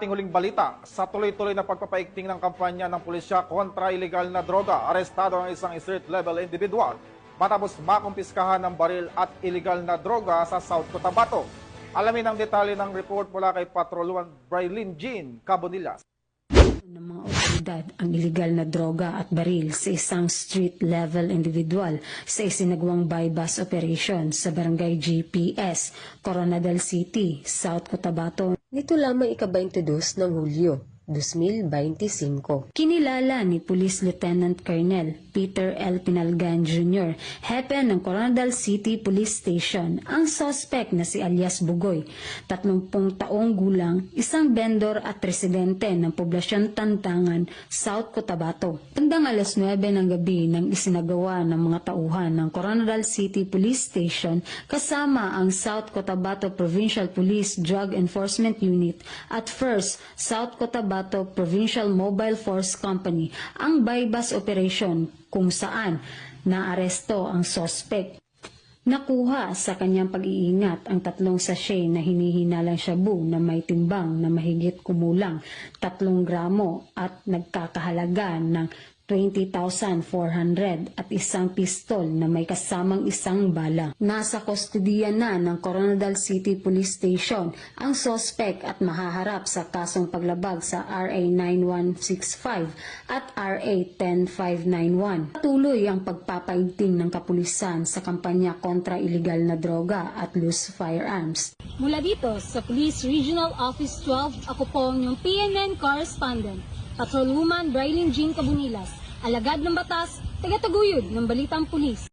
Ating huling balita, sa tuloy-tuloy na pagpapaigting ng kampanya ng pulisya kontra ilegal na droga, arestado ang isang street-level individual matapos makumpiskahan ng baril at ilegal na droga sa South Cotabato. Alamin ang detalye ng report mula kay Patroluan Braylin Jean Cabonillas. Ng mga otoridad ang ilegal na droga at baril sa isang street-level individual sa isinagawang buy-bust operation sa Barangay GPS, Coronadal City, South Cotabato. Nito lamang ika-22 ng Hulyo, 2025. Kinilala ni Police Lieutenant Colonel Peter L. Pinalgan Jr., hepe ng Coronadal City Police Station, ang suspect na si alias Bugoy, 30 taong gulang, isang vendor at residente ng poblasyon Tantangan, South Cotabato. Tandang alas 9 ng gabi nang isinagawa ng mga tauhan ng Coronadal City Police Station kasama ang South Cotabato Provincial Police Drug Enforcement Unit at 1st South Cotabato Provincial Mobile Force Company ang buy-bust operation kung saan naaresto ang suspect. Nakuha sa kanyang pag-iingat ang 3 sachet na hinihinalang shabu na may timbang na mahigit kumulang 3 gramo at nagkakahalaga ng 20,400 at isang pistol na may kasamang isang bala. Nasa kustodiya na ng Coronadal City Police Station ang suspect at mahaharap sa kasong paglabag sa RA 9165 at RA 10591. Patuloy ang pagpapaigting ng kapulisan sa kampanya kontra ilegal na droga at loose firearms. Mula dito sa Police Regional Office 12, ako po ang inyong PNN correspondent, Patrolwoman Braylin Jean Cabonillas, alagad ng batas, tagataguyod ng Balitang Pulis.